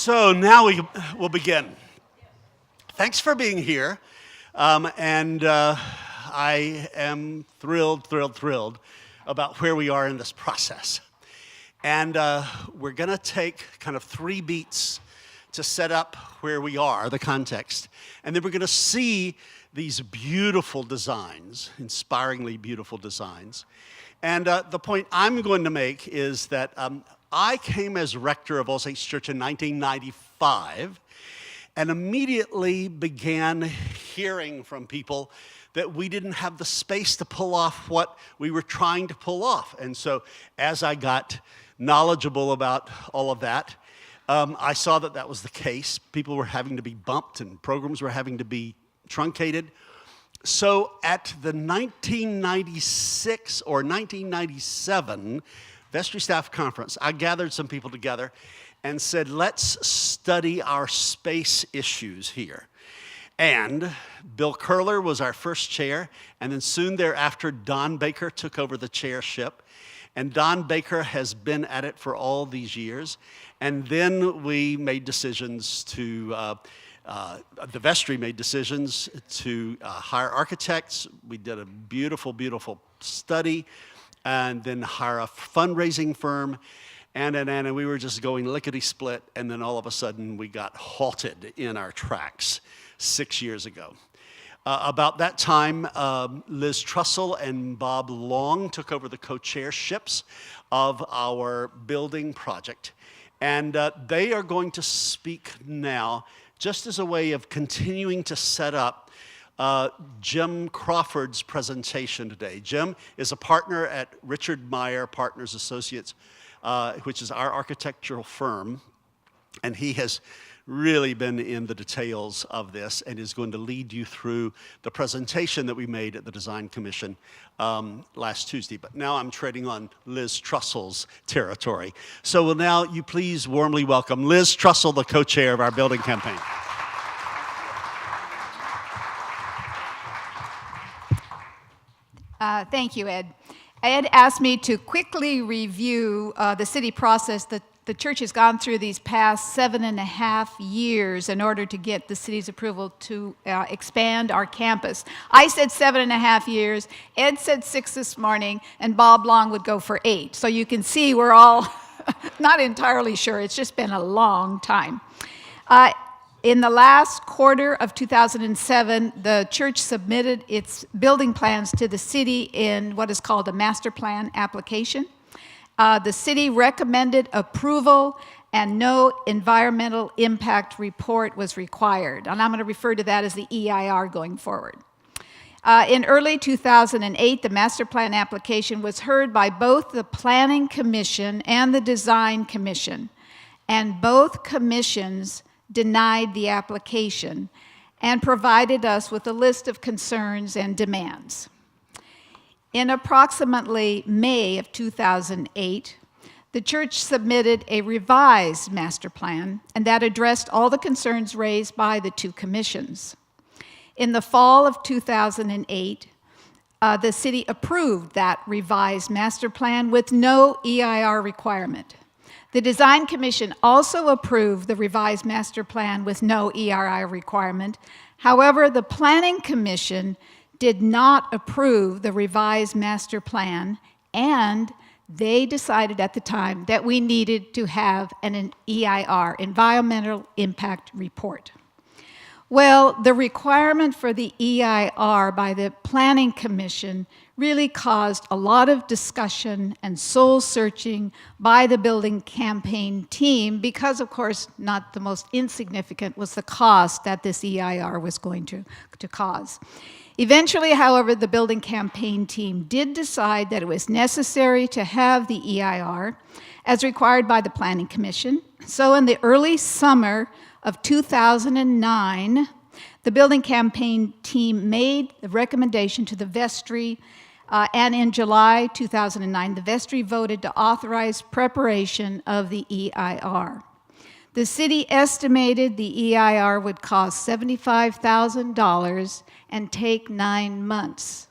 So now we'll begin. Thanks for being here. I am thrilled about where we are in this process. And we're going to take kind of 3 beats to set up where we are, the context. And then we're going to see these beautiful designs, inspiringly beautiful designs. And the point I'm going to make is that I came as rector of All Saints Church in 1995 and immediately began hearing from people that we didn't have the space to pull off what we were trying to pull off. And so as I got knowledgeable about all of that, I saw that that was the case. People were having to be bumped and programs were having to be truncated. So at the 1996 or 1997 Vestry Staff Conference, I gathered some people together and said, let's study our space issues here. And Bill Curler was our first chair, and then soon thereafter, Don Baker took over the chairship. And Don Baker has been at it for all these years. And then we made decisions to, the vestry made decisions to hire architects. We did a beautiful, beautiful study, and then hire a fundraising firm. And we were just going lickety-split, and then all of a sudden we got halted in our tracks 6 years ago. About that time, Liz Trussell and Bob Long took over the co-chairships of our building project. And they are going to speak now just as a way of continuing to set up Jim Crawford's presentation today. Jim is a partner at Richard Meyer Partners Associates, which is our architectural firm. And he has really been in the details of this and is going to lead you through the presentation that we made at the Design Commission last Tuesday. But now I'm treading on Liz Trussell's territory. So will now you please warmly welcome Liz Trussell, the co-chair of our building campaign. Thank you, Ed. Ed asked me to quickly review the city process that the church has gone through these past 7.5 years in order to get the city's approval to expand our campus. I said 7.5 years, Ed said 6 this morning, and Bob Long would go for 8. So you can see we're all not entirely sure. It's just been a long time. In the last quarter of 2007, the church submitted its building plans to the city in what is called a master plan application. The city recommended approval and no environmental impact report was required. And I'm going to refer to that as the EIR going forward. In early 2008, the master plan application was heard by both the Planning Commission and the Design Commission. And both commissions denied the application and provided us with a list of concerns and demands. In approximately May of 2008, the church submitted a revised master plan, and that addressed all the concerns raised by the 2 commissions. In the fall of 2008, the city approved that revised master plan with no EIR requirement. The Design Commission also approved the revised master plan with no EIR requirement. However, the Planning Commission did not approve the revised master plan, and they decided at the time that we needed to have an EIR, Environmental Impact Report. Well, the requirement for the EIR by the Planning Commission really caused a lot of discussion and soul-searching by the building campaign team because, of course, not the most insignificant was the cost that this EIR was going to cause. Eventually, however, the building campaign team did decide that it was necessary to have the EIR as required by the Planning Commission. So in the early summer of 2009, the building campaign team made the recommendation to the vestry, and in July 2009, the vestry voted to authorize preparation of the EIR. The city estimated the EIR would cost $75,000 and take 9 months.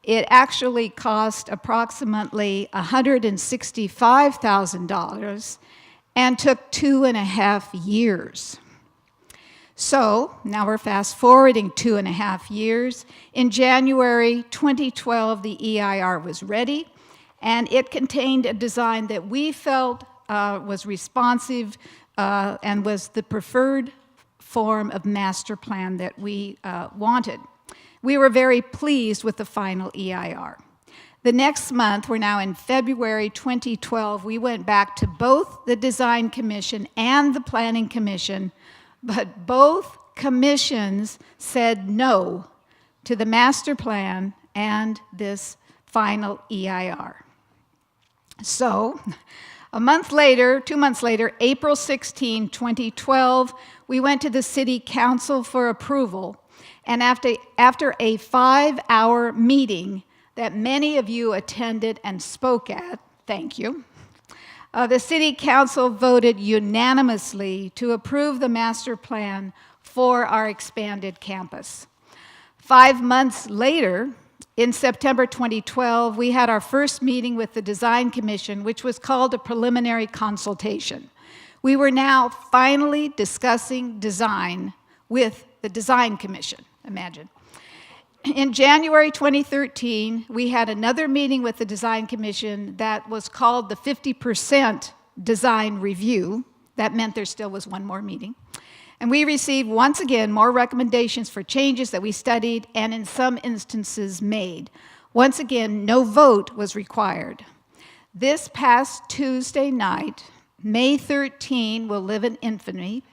It actually cost approximately $165,000 and took 2.5 years. So now we're fast forwarding 2.5 years. In January 2012, the EIR was ready, and it contained a design that we felt was responsive and was the preferred form of master plan that we wanted. We were very pleased with the final EIR. The next month, we're now in February 2012, we went back to both the Design Commission and the Planning Commission, but both commissions said no to the master plan and this final EIR. So, a month later, 2 months later, April 16, 2012, we went to the City Council for approval, and after a 5-hour meeting that many of you attended and spoke at, thank you, the City Council voted unanimously to approve the master plan for our expanded campus. 5 months later, in September 2012, we had our first meeting with the Design Commission, which was called a preliminary consultation. We were now finally discussing design with the Design Commission, imagine. In January 2013, we had another meeting with the Design Commission that was called the 50% Design Review. That meant there still was one more meeting. And we received, once again, more recommendations for changes that we studied and in some instances made. Once again, no vote was required. This past Tuesday night, May 13, will live in infamy,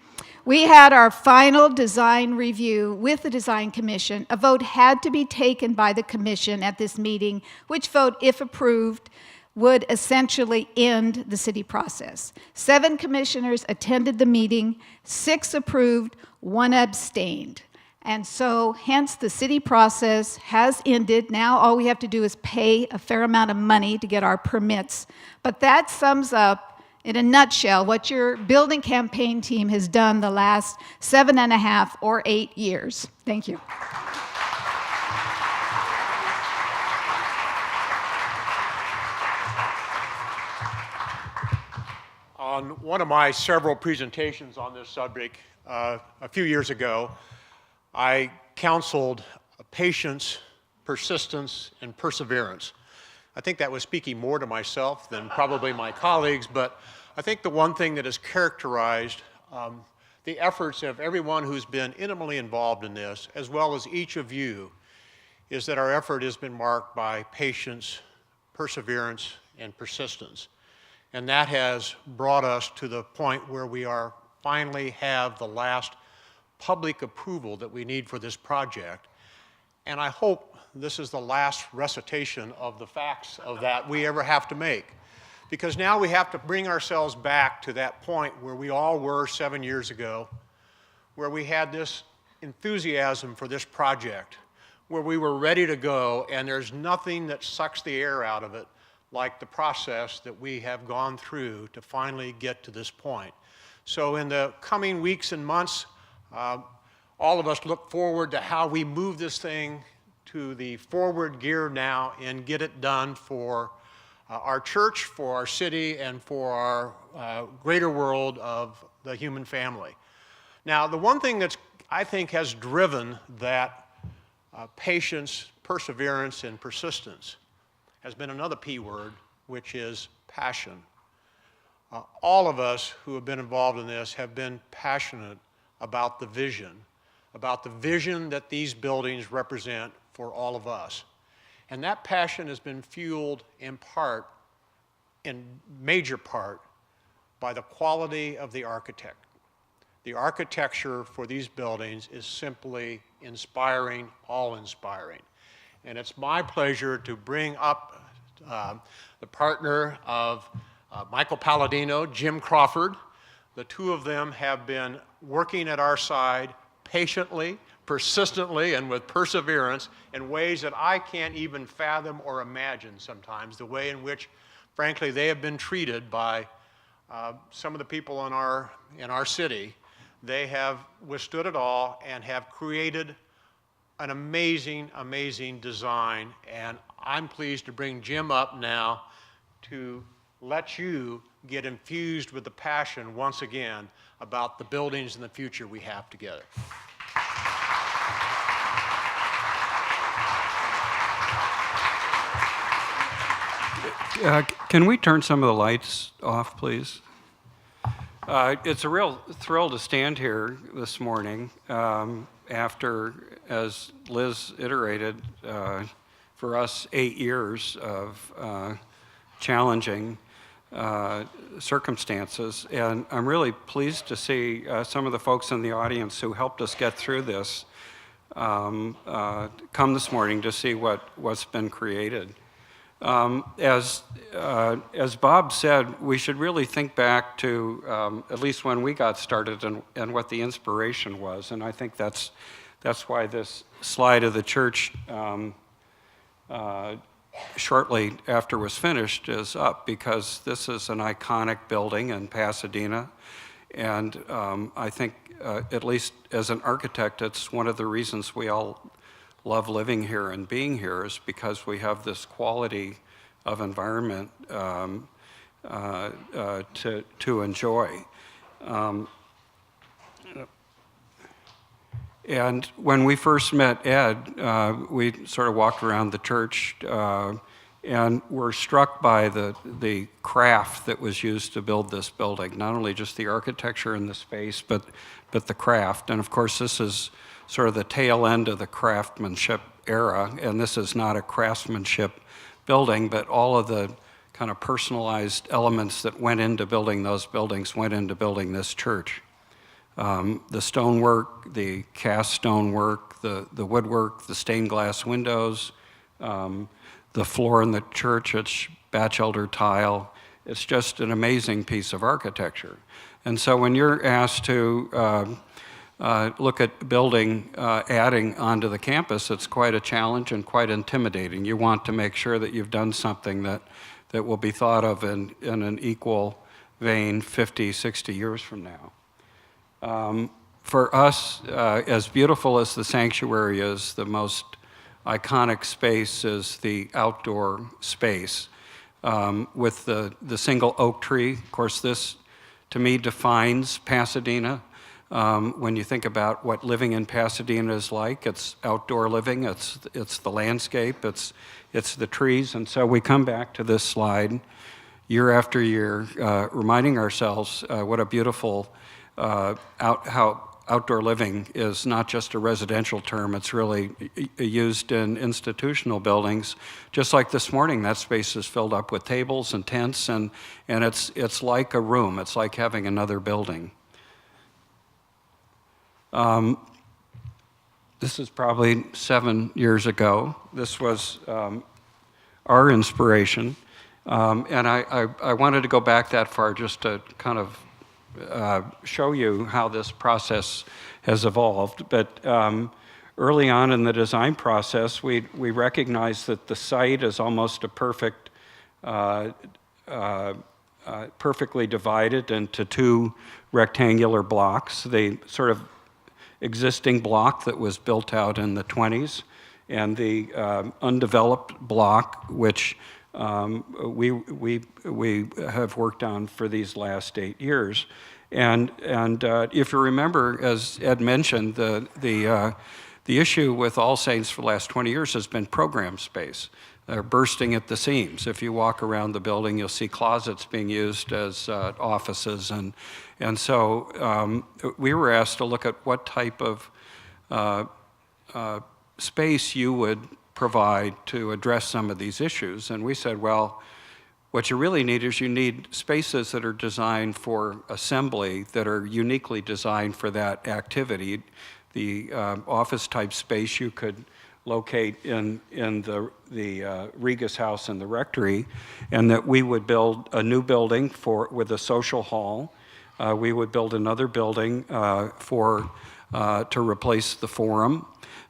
we had our final design review with the Design Commission. A vote had to be taken by the Commission at this meeting, which vote, if approved, would essentially end the city process. 7 commissioners attended the meeting, 6 approved, 1 abstained. And so, hence, the city process has ended. Now all we have to do is pay a fair amount of money to get our permits. But that sums up, in a nutshell, what your building campaign team has done the last 7.5 or 8 years. Thank you. On one of my several presentations on this subject a few years ago, I counseled patience, persistence, and perseverance. I think that was speaking more to myself than probably my colleagues, but I think the one thing that has characterized the efforts of everyone who's been intimately involved in this, as well as each of you, is that our effort has been marked by patience, perseverance, and persistence. And that has brought us to the point where we are finally have the last public approval that we need for this project. And I hope this is the last recitation of the facts of that we ever have to make. Because now we have to bring ourselves back to that point where we all were 7 years ago, where we had this enthusiasm for this project, where we were ready to go, and there's nothing that sucks the air out of it like the process that we have gone through to finally get to this point. So in the coming weeks and months, all of us look forward to how we move this thing to the forward gear now and get it done for our church, for our city, and for our greater world of the human family. Now, the one thing that's, I think, has driven that patience, perseverance, and persistence has been another P word, which is passion. All of us who have been involved in this have been passionate about the vision that these buildings represent for all of us. And that passion has been fueled in part, in major part, by the quality of the architect. The architecture for these buildings is simply inspiring, awe-inspiring. And it's my pleasure to bring up the partner of Michael Palladino, Jim Crawford. The two of them have been working at our side patiently, persistently, and with perseverance in ways that I can't even fathom or imagine sometimes, the way in which, frankly, they have been treated by some of the people in our city. They have withstood it all and have created an amazing, amazing design. And I'm pleased to bring Jim up now to let you get infused with the passion once again about the buildings and the future we have together. Can we turn some of the lights off, please? It's a real thrill to stand here this morning after, as Liz iterated, for us 8 years of challenging circumstances. And I'm really pleased to see some of the folks in the audience who helped us get through this come this morning to see what's been created. As Bob said, we should really think back to at least when we got started and what the inspiration was. And I think that's why this slide of the church shortly after it was finished is up, because this is an iconic building in Pasadena. And I think, at least as an architect, it's one of the reasons we all love living here and being here, is because we have this quality of environment to enjoy. And when we first met Ed, we sort of walked around the church and were struck by the craft that was used to build this building, not only just the architecture and the space, but the craft. And of course, this is sort of the tail end of the craftsmanship era, and this is not a craftsmanship building, but all of the kind of personalized elements that went into building those buildings went into building this church. The stonework, the cast stonework, the woodwork, the stained glass windows, the floor in the church, it's Batchelder tile. It's just an amazing piece of architecture. And so when you're asked to look at building, adding onto the campus, it's quite a challenge and quite intimidating. You want to make sure that you've done something that will be thought of in an equal vein 50, 60 years from now. For us, as beautiful as the sanctuary is, the most iconic space is the outdoor space with the single oak tree. Of course, this, to me, defines Pasadena. When you think about what living in Pasadena is like, it's outdoor living, it's the landscape, it's the trees. And so we come back to this slide year after year, reminding ourselves what a beautiful how outdoor living is not just a residential term, it's really used in institutional buildings. Just like this morning, that space is filled up with tables and tents, and it's like a room, it's like having another building. This is probably 7 years ago. This was our inspiration. And I wanted to go back that far just to kind of show you how this process has evolved. But early on in the design process, we recognized that the site is almost a perfect, perfectly divided into two rectangular blocks. The sort of existing block that was built out in the 20s, and the undeveloped block, which we have worked on for these last 8 years. And if you remember, as Ed mentioned, the issue with All Saints for the last 20 years has been program space. They're bursting at the seams. If you walk around the building, you'll see closets being used as offices. And so we were asked to look at what type of space you would provide to address some of these issues. And we said, well, what you really need is you need spaces that are designed for assembly, that are uniquely designed for that activity. The office type space you could locate in the Regas house in the rectory, and that we would build a new building with a social hall. We would build another building to replace the forum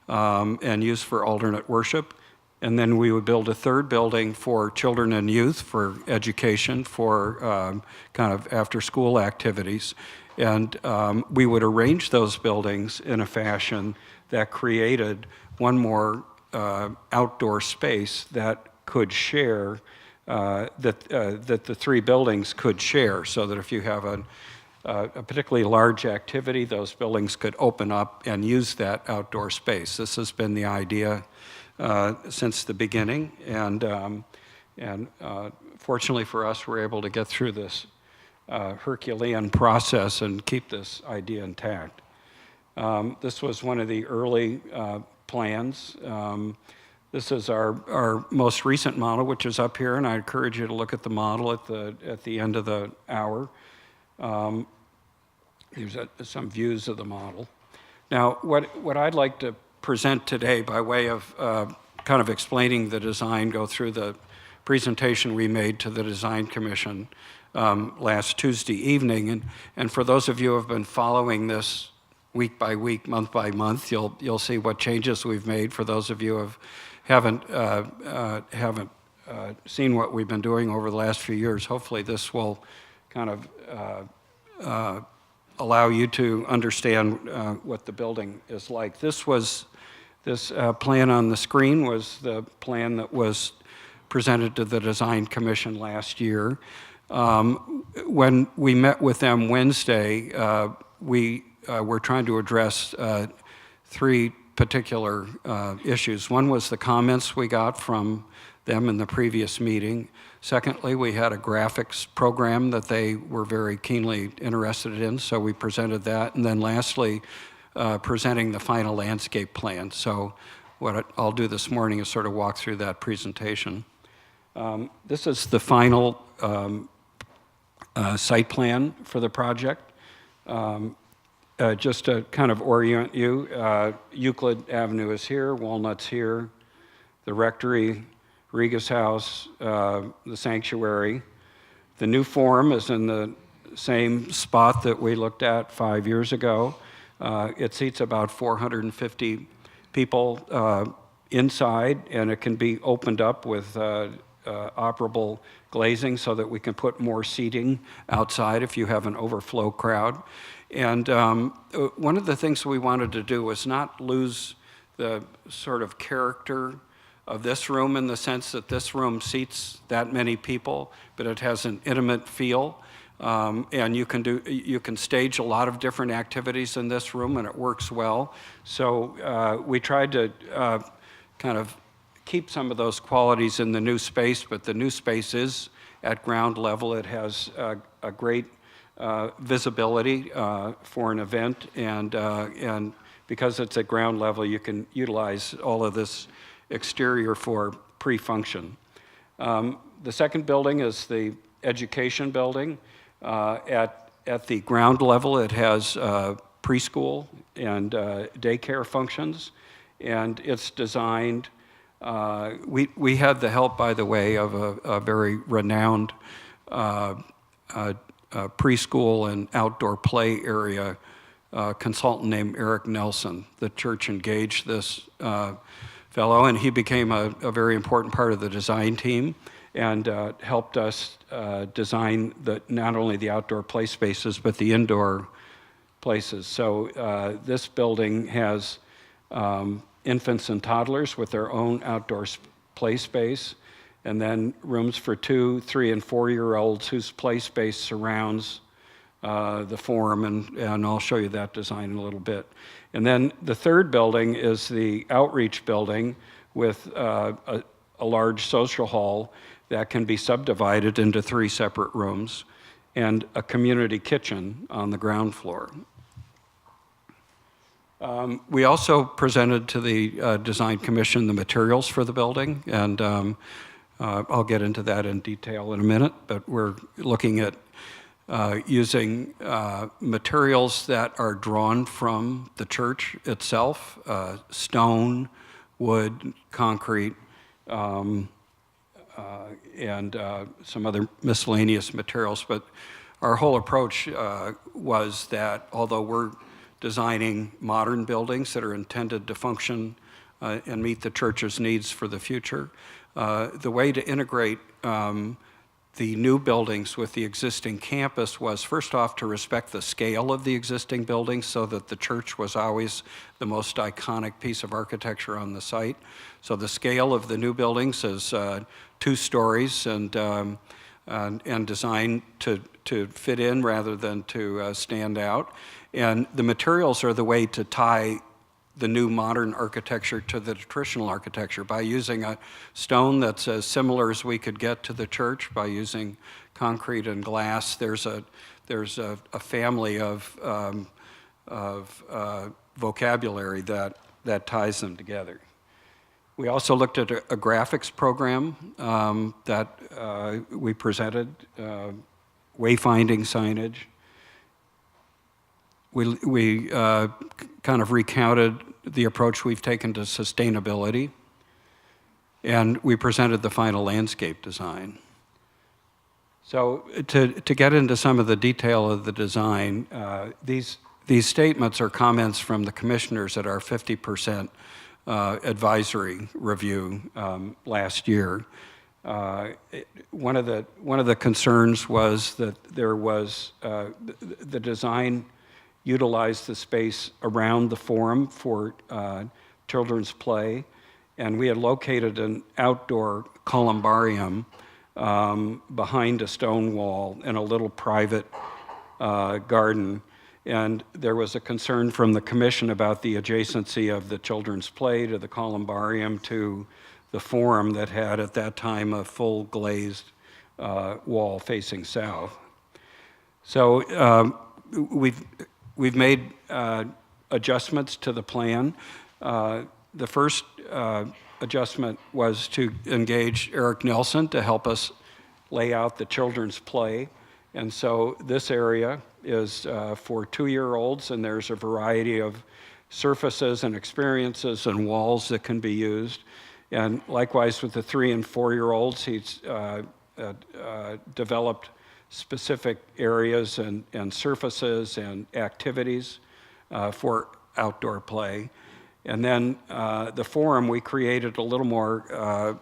and use for alternate worship. And then we would build a third building for children and youth, for education, for kind of after-school activities. And we would arrange those buildings in a fashion that created one more outdoor space that could share that the three buildings could share, so that if you have a particularly large activity, those buildings could open up and use that outdoor space. This has been the idea since the beginning, and fortunately for us, we're able to get through this Herculean process and keep this idea intact. This was one of the early plans. This is our most recent model, which is up here, and I encourage you to look at the model at the end of the hour. Here's some views of the model. Now, what I'd like to present today by way of kind of explaining the design, go through the presentation we made to the Design Commission last Tuesday evening, and for those of you who have been following this week by week, month by month, you'll see what changes we've made. For those of you who haven't seen what we've been doing over the last few years, hopefully this will kind of allow you to understand what the building is like. This plan on the screen was the plan that was presented to the Design Commission last year. When we met with them Wednesday, we were trying to address three particular issues. One was the comments we got from them in the previous meeting. Secondly, we had a graphics program that they were very keenly interested in, so we presented that. And then lastly, presenting the final landscape plan. So what I'll do this morning is sort of walk through that presentation. This is the final site plan for the project. Just to kind of orient you, Euclid Avenue is here, Walnut's here, the Rectory, Regas House, the Sanctuary. The new Forum is in the same spot that we looked at 5 years ago. It seats about 450 people inside, and it can be opened up with operable glazing so that we can put more seating outside if you have an overflow crowd. And one of the things we wanted to do was not lose the sort of character of this room, in the sense that this room seats that many people, but it has an intimate feel. And you can stage a lot of different activities in this room, and it works well. So we tried to kind of keep some of those qualities in the new space, but the new space is at ground level. It has a great visibility for an event, and because it's at ground level, you can utilize all of this exterior for pre-function. The second building is the education building. At the ground level, it has preschool and daycare functions, and it's designed. We had the help, by the way, of a very renowned preschool and outdoor play area consultant named Eric Nelson. The church engaged this fellow, and he became a very important part of the design team, and helped us design not only the outdoor play spaces, but the indoor places. So this building has infants and toddlers with their own outdoor play space, and then rooms for 2, 3, and 4-year-olds whose play space surrounds the Forum, and I'll show you that design in a little bit. And then the third building is the outreach building with a large social hall that can be subdivided into 3 separate rooms, and a community kitchen on the ground floor. We also presented to the Design Commission the materials for the building, and I'll get into that in detail in a minute, but we're looking at using materials that are drawn from the church itself, stone, wood, concrete, and some other miscellaneous materials. But our whole approach was that although we're designing modern buildings that are intended to function and meet the church's needs for the future, the way to integrate the new buildings with the existing campus was, first off, to respect the scale of the existing buildings, so that the church was always the most iconic piece of architecture on the site. So the scale of the new buildings is 2 stories and designed to fit in rather than to stand out. And the materials are the way to tie the new modern architecture to the traditional architecture by using a stone that's as similar as we could get to the church, by using concrete and glass. There's a family of vocabulary that ties them together. We also looked at a graphics program that we presented, wayfinding signage. We kind of recounted the approach we've taken to sustainability, and we presented the final landscape design. So to get into some of the detail of the design, these statements are comments from the commissioners at our 50% advisory review last year. One of the concerns was that there was the design utilized the space around the forum for children's play, and we had located an outdoor columbarium behind a stone wall in a little private garden. And there was a concern from the commission about the adjacency of the children's play to the columbarium to the forum that had at that time a full glazed wall facing south. So we've made adjustments to the plan. The first adjustment was to engage Eric Nelson to help us lay out the children's play. And so this area is for 2-year-olds, and there's a variety of surfaces and experiences and walls that can be used. And likewise with the 3- and 4-year-olds, he's developed specific areas and surfaces and activities for outdoor play. And then the forum, we created a little more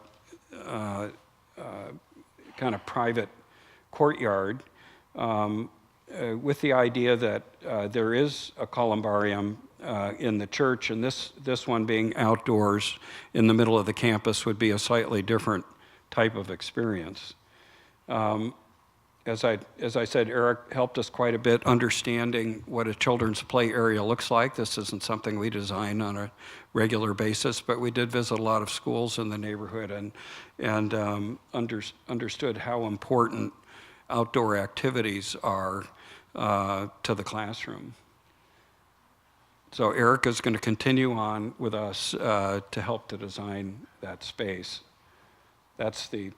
kind of private courtyard with the idea that there is a columbarium in the church, and this one being outdoors in the middle of the campus would be a slightly different type of experience. As I said, Eric helped us quite a bit understanding what a children's play area looks like. This isn't something we design on a regular basis, but we did visit a lot of schools in the neighborhood and understood how important outdoor activities are to the classroom. So Eric is going to continue on with us to help to design that space. That's the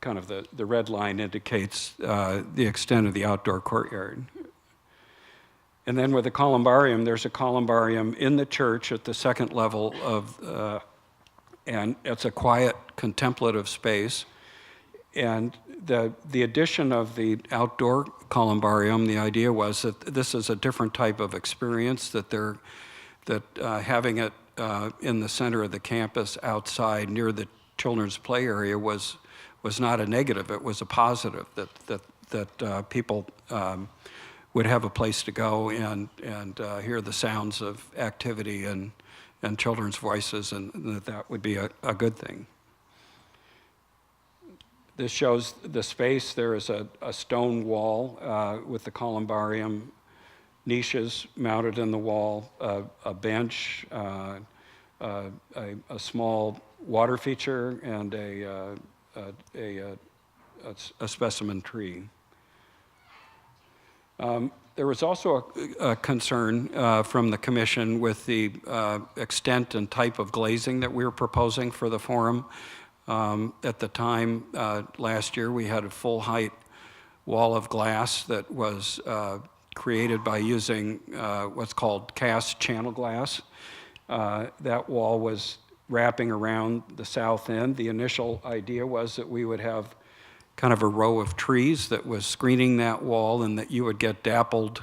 kind of the red line indicates the extent of the outdoor courtyard. And then with the columbarium, there's a columbarium in the church at the second level of, and it's a quiet contemplative space. And the addition of the outdoor columbarium, the idea was that this is a different type of experience, that having it in the center of the campus outside near the children's play area was not a negative, it was a positive, that people would have a place to go and hear the sounds of activity and children's voices, and that would be a good thing. This shows the space. There is a stone wall with the columbarium, niches mounted in the wall, a bench, a small water feature, and a specimen tree. There was also a concern from the commission with the extent and type of glazing that we were proposing for the forum. At the time, last year, we had a full-height wall of glass that was created by using what's called cast channel glass. That wall was wrapping around the south end. The initial idea was that we would have kind of a row of trees that was screening that wall, and that you would get dappled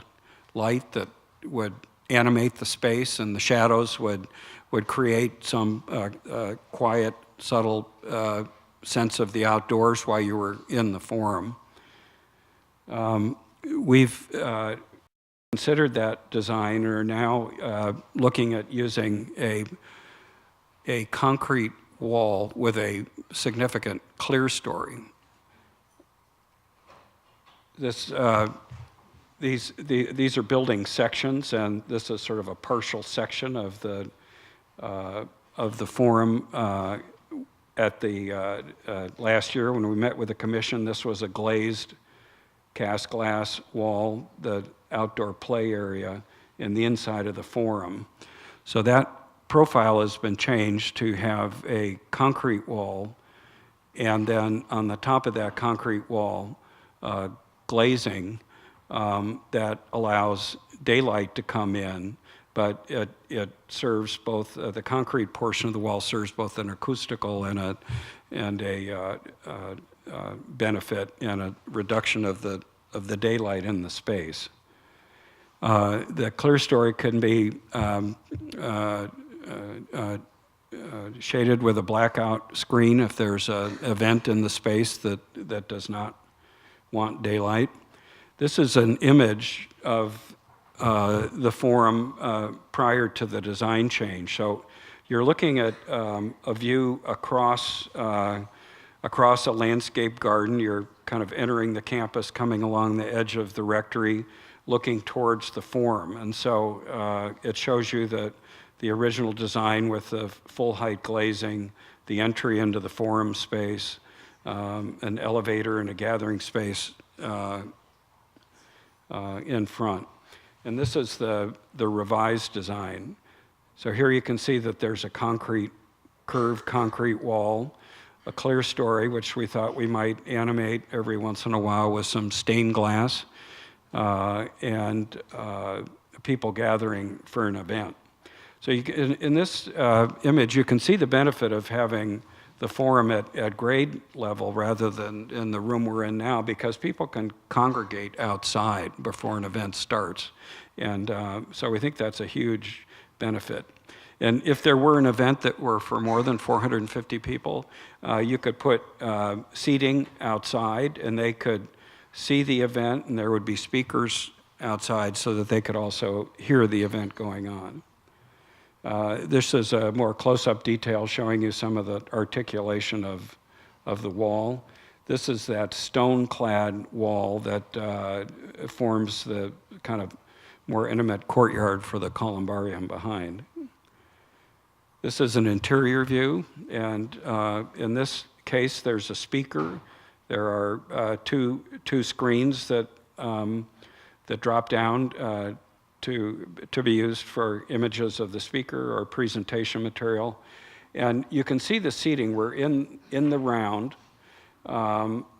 light that would animate the space, and the shadows would create some quiet, subtle sense of the outdoors while you were in the forum. We've considered that design and are now looking at using a concrete wall with a significant clear story. These are building sections, and this is sort of a partial section of the forum. At the last year when we met with the commission, this was a glazed cast glass wall, the outdoor play area in the inside of the forum. So that profile has been changed to have a concrete wall, and then on the top of that concrete wall, glazing that allows daylight to come in, but it serves both, the concrete portion of the wall serves both an acoustical and a benefit and a reduction of the daylight in the space. The clear story can be shaded with a blackout screen if there's an event in the space that does not want daylight. This is an image of the forum prior to the design change. So you're looking at a view across a landscape garden. You're kind of entering the campus, coming along the edge of the rectory, looking towards the forum. And so it shows you that the original design with the full height glazing, the entry into the forum space, an elevator and a gathering space in front. And this is the revised design. So here you can see that there's a curved concrete wall, a clear story, which we thought we might animate every once in a while with some stained glass, and people gathering for an event. So in this image, you can see the benefit of having the forum at grade level rather than in the room we're in now, because people can congregate outside before an event starts. And so we think that's a huge benefit. And if there were an event that were for more than 450 people, you could put seating outside, and they could see the event, and there would be speakers outside so that they could also hear the event going on. This is a more close-up detail showing you some of the articulation of the wall. This is that stone-clad wall that forms the kind of more intimate courtyard for the columbarium behind. This is an interior view, and in this case, there's a speaker. There are two screens that drop down to be used for images of the speaker or presentation material. And you can see the seating. We're in the round.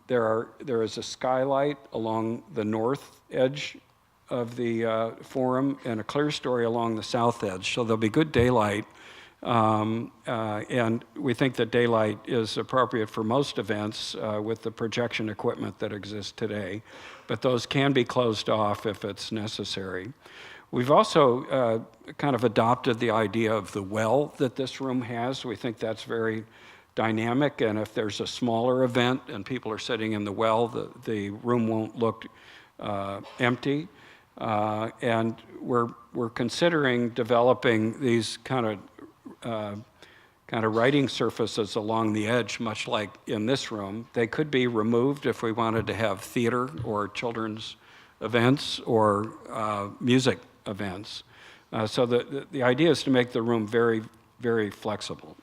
There is a skylight along the north edge of the forum and a clear story along the south edge. So there'll be good daylight. And we think that daylight is appropriate for most events with the projection equipment that exists today, but those can be closed off if it's necessary. We've also kind of adopted the idea of the well that this room has. We think that's very dynamic, and if there's a smaller event and people are sitting in the well, the room won't look empty. And we're considering developing these kind of writing surfaces along the edge, much like in this room. They could be removed if we wanted to have theater or children's events or music events. So the idea is to make the room very, very flexible.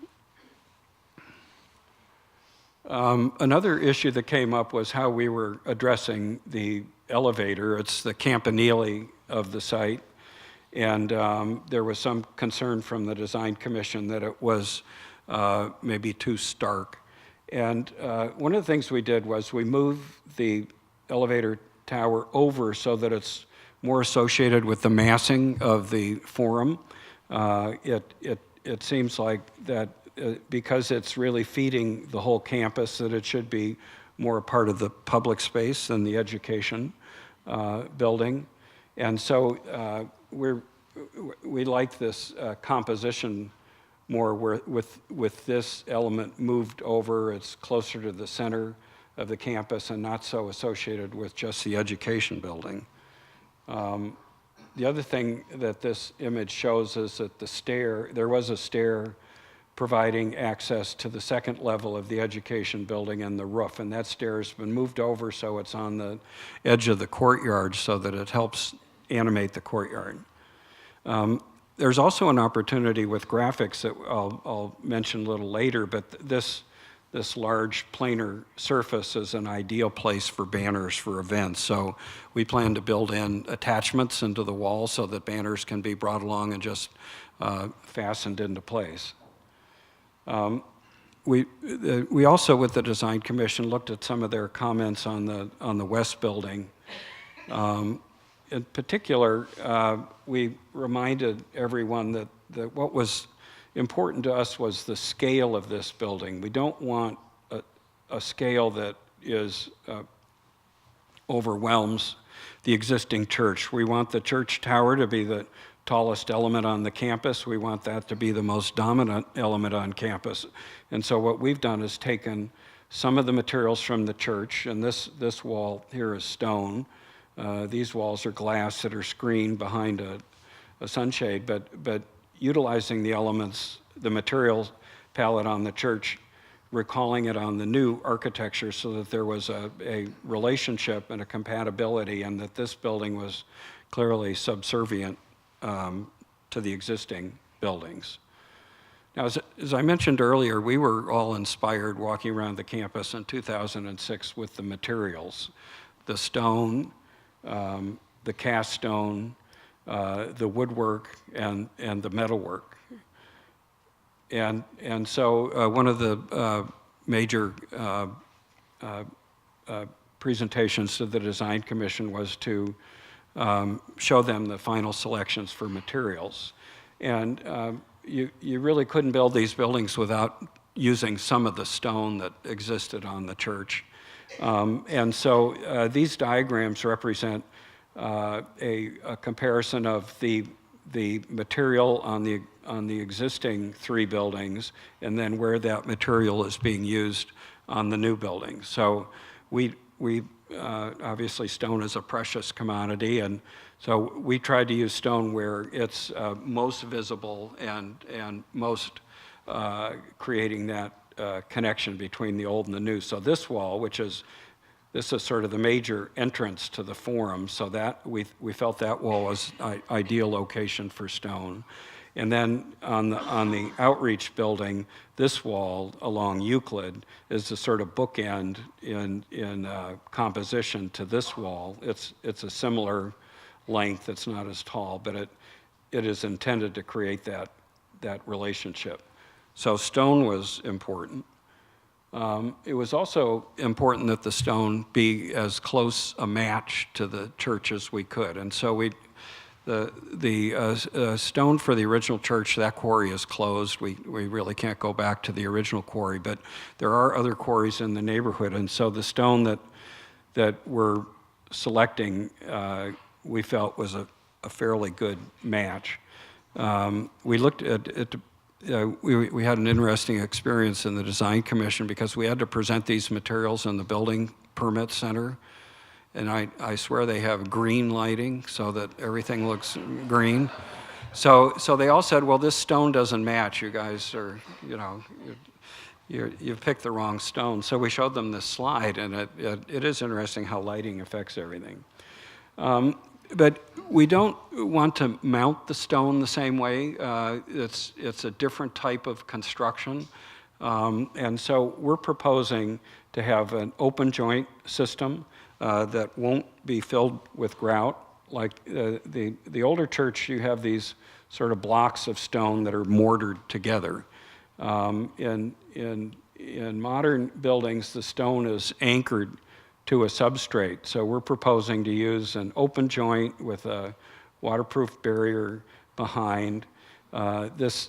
Another issue that came up was how we were addressing the elevator. It's the campanile of the site. And there was some concern from the design commission that it was maybe too stark. And one of the things we did was we moved the elevator tower over so that it's more associated with the massing of the forum. It seems like that because it's really feeding the whole campus, that it should be more a part of the public space than the education building. And so we like this composition more with this element moved over. It's closer to the center of the campus and not so associated with just the education building. The other thing that this image shows is that there was a stair providing access to the second level of the education building and the roof. And that stair has been moved over so it's on the edge of the courtyard so that it helps animate the courtyard. There's also an opportunity with graphics that I'll mention a little later, but this large planar surface is an ideal place for banners for events. So we plan to build in attachments into the wall so that banners can be brought along and just fastened into place. We also, with the Design Commission, looked at some of their comments on the West Building. In particular, we reminded everyone that what was important to us was the scale of this building. We don't want a scale that overwhelms the existing church. We want the church tower to be the tallest element on the campus. We want that to be the most dominant element on campus. And so what we've done is taken some of the materials from the church, and this wall here is stone. These walls are glass that are screened behind a sunshade, but utilizing the elements, the materials palette on the church, recalling it on the new architecture so that there was a relationship and a compatibility, and that this building was clearly subservient to the existing buildings. Now, as I mentioned earlier, we were all inspired walking around the campus in 2006 with the materials, the stone, the cast stone, the woodwork, and the metalwork. And so one of the major presentations to the Design Commission was to show them the final selections for materials. And you really couldn't build these buildings without using some of the stone that existed on the church. And so these diagrams represent a comparison of the material on the existing three buildings, and then where that material is being used on the new building. So we obviously stone is a precious commodity, and so we tried to use stone where it's most visible and most creating that connection between the old and the new. So this wall, this is sort of the major entrance to the forum, so that we felt that wall was an ideal location for stone. And then on the outreach building, this wall along Euclid is the sort of bookend in composition to this wall. It's a similar length. It's not as tall, but it is intended to create that relationship. So stone was important. It was also important that the stone be as close a match to the church as we could. And so the stone for the original church, that quarry is closed. We really can't go back to the original quarry, but there are other quarries in the neighborhood. And so the stone that we're selecting, we felt was a fairly good match. We looked at we had an interesting experience in the Design Commission because we had to present these materials in the building permit center. And I swear they have green lighting so that everything looks green. So they all said, well, this stone doesn't match. You guys are, you've picked the wrong stone. So we showed them this slide, and it is interesting how lighting affects everything. But we don't want to mount the stone the same way. It's a different type of construction. And so we're proposing to have an open joint system that won't be filled with grout. Like the older church, you have these sort of blocks of stone that are mortared together. In modern buildings, the stone is anchored to a substrate. So we're proposing to use an open joint with a waterproof barrier behind. This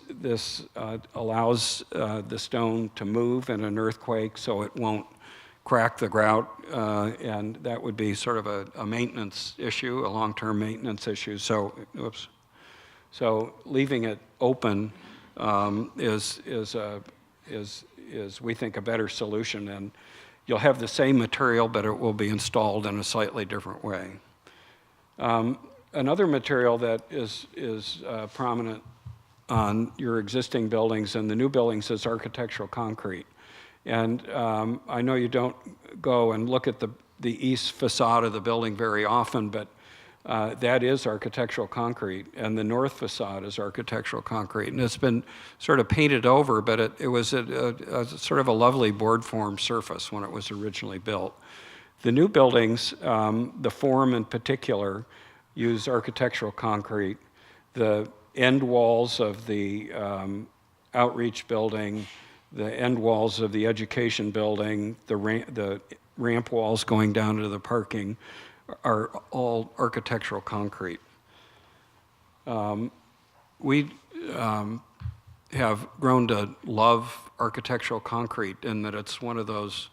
allows the stone to move in an earthquake so it won't crack the grout, and that would be sort of a maintenance issue, a long-term maintenance issue. So leaving it open is we think a better solution, and you'll have the same material, but it will be installed in a slightly different way. Another material that is prominent on your existing buildings and the new buildings is architectural concrete. And I know you don't go and look at the east facade of the building very often, but that is architectural concrete, and the north facade is architectural concrete. And it's been sort of painted over, but it was a sort of a lovely board form surface when it was originally built. The new buildings, the Forum in particular, use architectural concrete. The end walls of the outreach building, the end walls of the education building, the ramp walls going down to the parking are all architectural concrete. We have grown to love architectural concrete in that it's one of those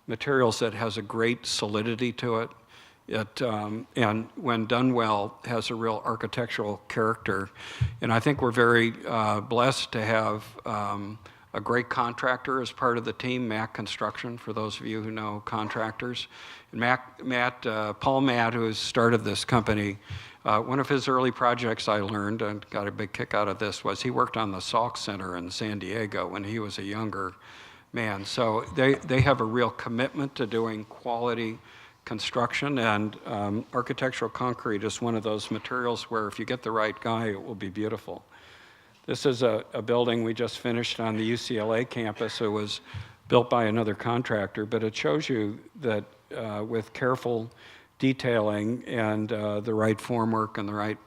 materials that has a great solidity to it. And when done well, has a real architectural character. And I think we're very blessed to have a great contractor as part of the team, Matt Construction, for those of you who know contractors. And Paul Matt, who has started this company, one of his early projects I learned and got a big kick out of this was he worked on the Salk Center in San Diego when he was a younger man. So they have a real commitment to doing quality construction, and architectural concrete is one of those materials where if you get the right guy, it will be beautiful. This is a building we just finished on the UCLA campus. It was built by another contractor, but it shows you that with careful detailing and the right formwork and the right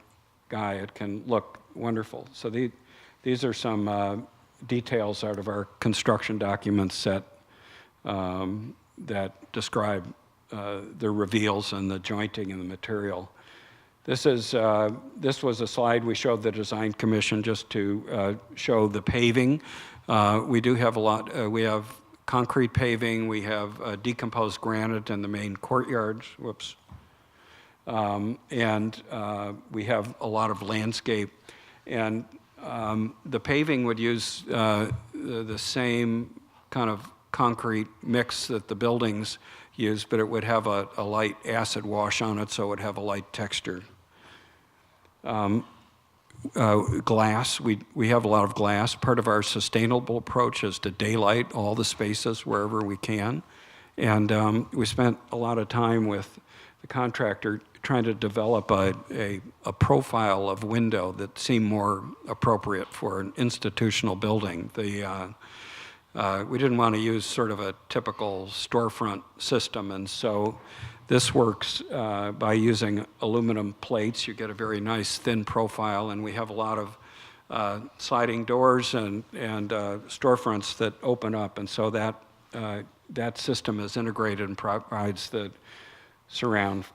guy, it can look wonderful. So these are some details out of our construction documents that describe the reveals and the jointing and the material. This was a slide we showed the design commission just to show the paving. We do have a lot. We have concrete paving. We have decomposed granite in the main courtyards. Whoops. And we have a lot of landscape. And the paving would use the same kind of concrete mix that the buildings use, but it would have a light acid wash on it, so it would have a light texture. Glass, we have a lot of glass. Part of our sustainable approach is to daylight all the spaces wherever we can. And we spent a lot of time with the contractor trying to develop a profile of window that seemed more appropriate for an institutional building. We didn't want to use sort of a typical storefront system, and so this works by using aluminum plates. You get a very nice thin profile, and we have a lot of sliding doors and storefronts that open up, and so that system is integrated and provides the surround.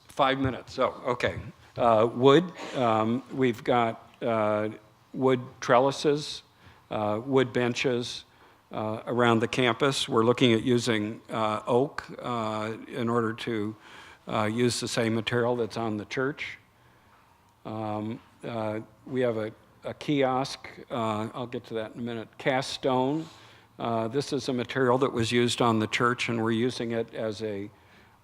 5 minutes. Oh, okay. Wood. We've got wood trellises. Wood benches around the campus. We're looking at using oak in order to use the same material that's on the church. We have a kiosk. I'll get to that in a minute. Cast stone. This is a material that was used on the church, and we're using it as a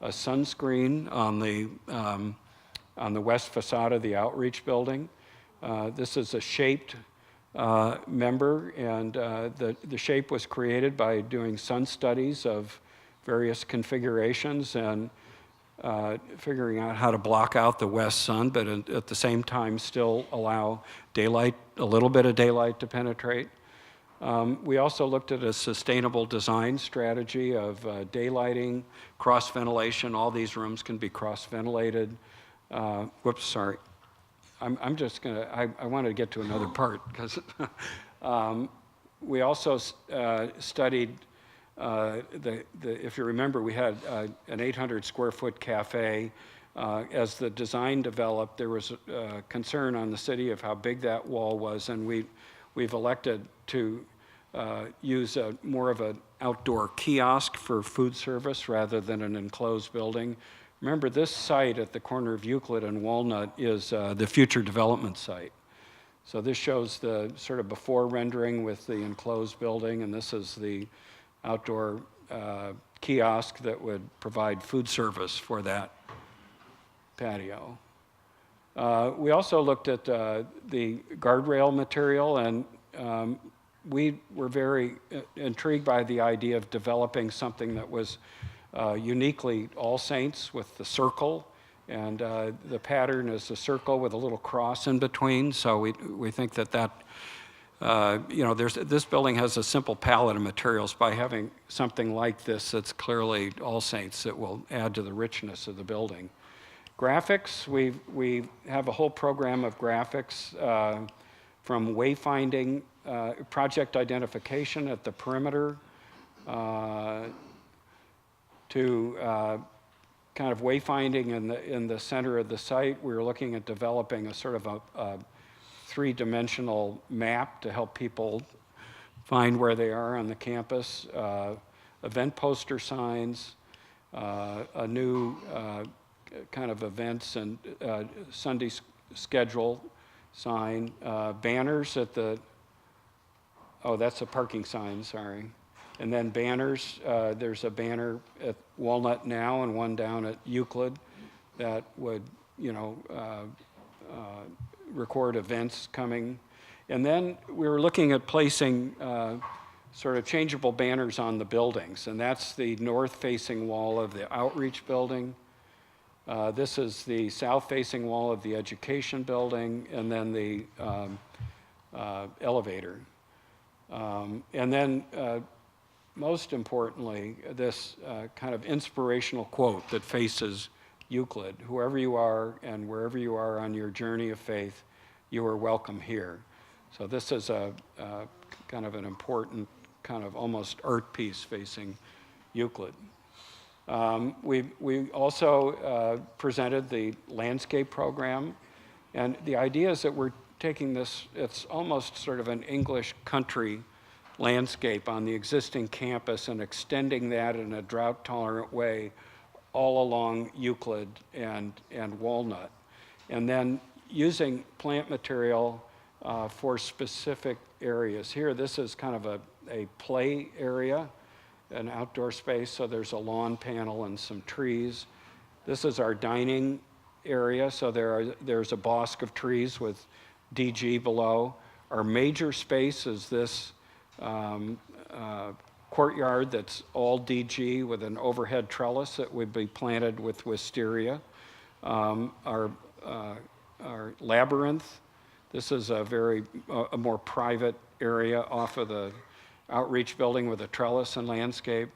sunscreen on the west facade of the outreach building. This is a shaped member, and the shape was created by doing sun studies of various configurations and figuring out how to block out the west sun, but at the same time still allow daylight, a little bit of daylight to penetrate. We also looked at a sustainable design strategy of daylighting, cross ventilation. All these rooms can be cross ventilated. Whoops, sorry. I'm just going to, I wanted to get to another part because we also studied, if you remember, we had an 800 square foot cafe. As the design developed, there was concern on the city of how big that wall was, and we've elected to use more of an outdoor kiosk for food service rather than an enclosed building. Remember, this site at the corner of Euclid and Walnut is the future development site. So this shows the sort of before rendering with the enclosed building, and this is the outdoor kiosk that would provide food service for that patio. We also looked at the guardrail material, and we were very intrigued by the idea of developing something that was uniquely All Saints with the circle, and the pattern is a circle with a little cross in between. So we think that this building has a simple palette of materials. By having something like this that's clearly All Saints, it will add to the richness of the building. Graphics, we have a whole program of graphics from wayfinding, project identification at the perimeter, to kind of wayfinding in the center of the site. We were looking at developing a sort of a three-dimensional map to help people find where they are on the campus, event poster signs, a new kind of events and Sunday schedule sign, banners at the, oh, that's a parking sign, sorry. And then banners, there's a banner at Walnut now and one down at Euclid that would, record events coming. And then we were looking at placing sort of changeable banners on the buildings, and that's the north-facing wall of the outreach building. This is the south-facing wall of the education building, and then the elevator. And then, most importantly, this kind of inspirational quote that faces Euclid: whoever you are and wherever you are on your journey of faith, you are welcome here. So this is a kind of an important, kind of almost art piece facing Euclid. We also presented the landscape program, and the idea is that we're taking this, it's almost sort of an English country landscape on the existing campus and extending that in a drought-tolerant way all along Euclid and Walnut. And then using plant material for specific areas. Here, this is kind of a play area, an outdoor space, so there's a lawn panel and some trees. This is our dining area, so there's a bosk of trees with DG below. Our major space is this courtyard that's all DG with an overhead trellis that would be planted with wisteria. Our labyrinth, this is a more private area off of the outreach building with a trellis and landscape.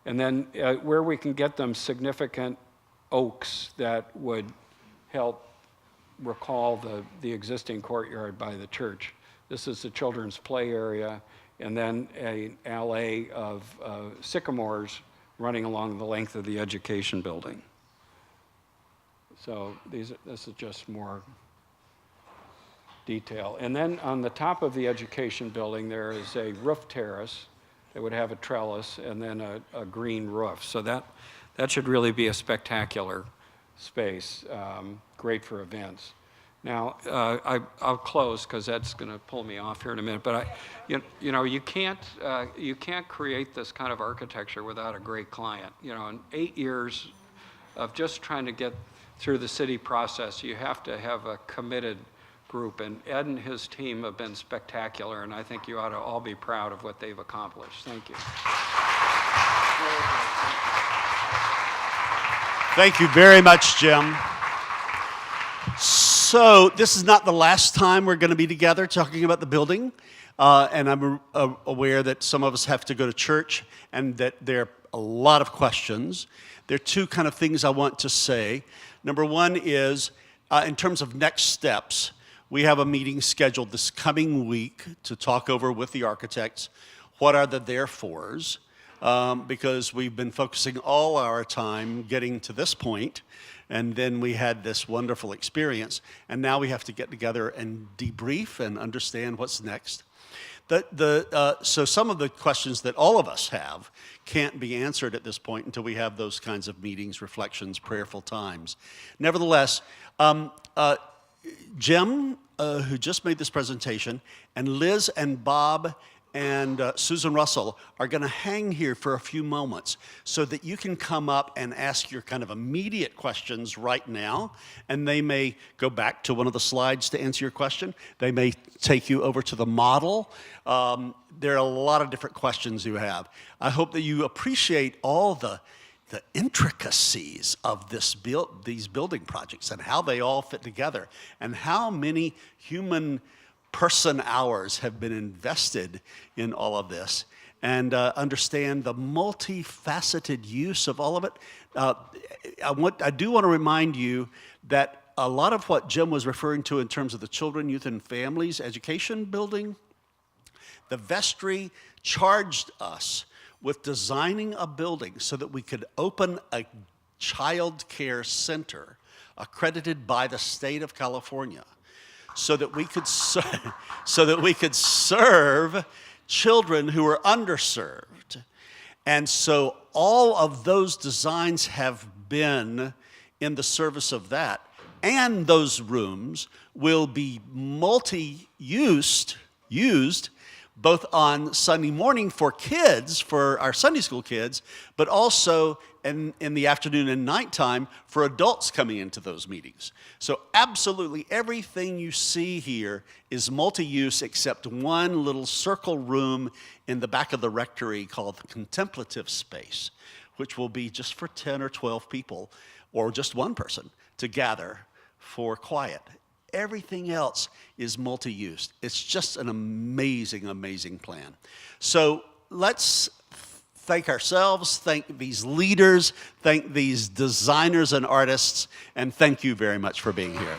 And then where we can get them significant oaks that would help recall the existing courtyard by the church. This is the children's play area, and then an alley of sycamores running along the length of the education building. So this is just more detail. And then on the top of the education building, there is a roof terrace that would have a trellis and then a green roof. So that should really be a spectacular space, great for events. Now, I'll close because that's going to pull me off here in a minute. But you can't create this kind of architecture without a great client. In 8 years of just trying to get through the city process, you have to have a committed group. And Ed and his team have been spectacular, and I think you ought to all be proud of what they've accomplished. Thank you. Thank you very much, Jim. So this is not the last time we're going to be together talking about the building, and I'm aware that some of us have to go to church and that there are a lot of questions. There are two kind of things I want to say. Number one is, in terms of next steps, we have a meeting scheduled this coming week to talk over with the architects what are the therefores, because we've been focusing all our time getting to this point. And then we had this wonderful experience, and now we have to get together and debrief and understand what's next. So some of the questions that all of us have can't be answered at this point until we have those kinds of meetings, reflections, prayerful times. Nevertheless, Jim, who just made this presentation, and Liz and Bob and Susan Russell are going to hang here for a few moments so that you can come up and ask your kind of immediate questions right now, and they may go back to one of the slides to answer your question. They may take you over to the model. There are a lot of different questions you have. I hope that you appreciate all the intricacies of these building projects and how they all fit together and how many human person hours have been invested in all of this, and understand the multifaceted use of all of it. I do want to remind you that a lot of what Jim was referring to in terms of the children, youth, and families education building, the vestry charged us with designing a building so that we could open a child care center accredited by the state of California, so that we could serve children who are underserved. And so all of those designs have been in the service of that. And those rooms will be used both on Sunday morning for kids, for our Sunday school kids, but also in the afternoon and nighttime for adults coming into those meetings. So absolutely everything you see here is multi-use except one little circle room in the back of the rectory called the contemplative space, which will be just for 10 or 12 people or just one person to gather for quiet. Everything else is multi-use. It's just an amazing, amazing plan. So let's thank ourselves, thank these leaders, thank these designers and artists, and thank you very much for being here.